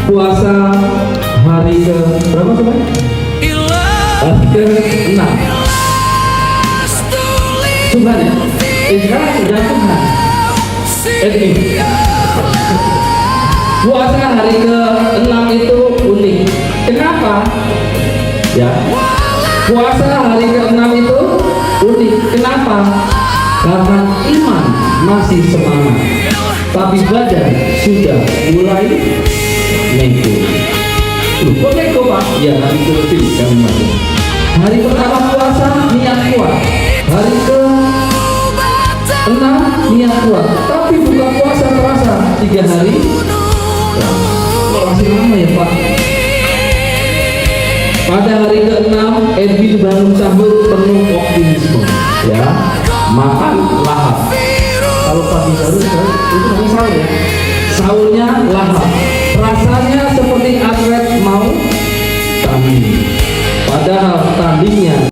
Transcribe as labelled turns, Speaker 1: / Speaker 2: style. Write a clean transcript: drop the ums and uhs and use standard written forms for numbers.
Speaker 1: puasa hari ke berapa teman? Hari ke-6. Tuhan ya? Sekarang sudah Tuhan. Ini puasa hari ke-6 itu unik. Kenapa? Ya, puasa hari ke-6 itu unik. Kenapa? Karena iman masih semangat, tapi badan sudah mulai nego. Kok nego Pak? Ya hari ke-6 yang masuk. Hari pertama puasa niat kuat, hari ke-6 niat kuat, tapi buka puasa terasa 3 hari. Masih lama ya Pak. Pada hari ke-6 Edwin bangun sahur penuh optimisme, ya, makan lahap. Kalau pagi sahur itu namanya sahur ya. Sahurnya lahap, rasanya seperti atlet mau tanding.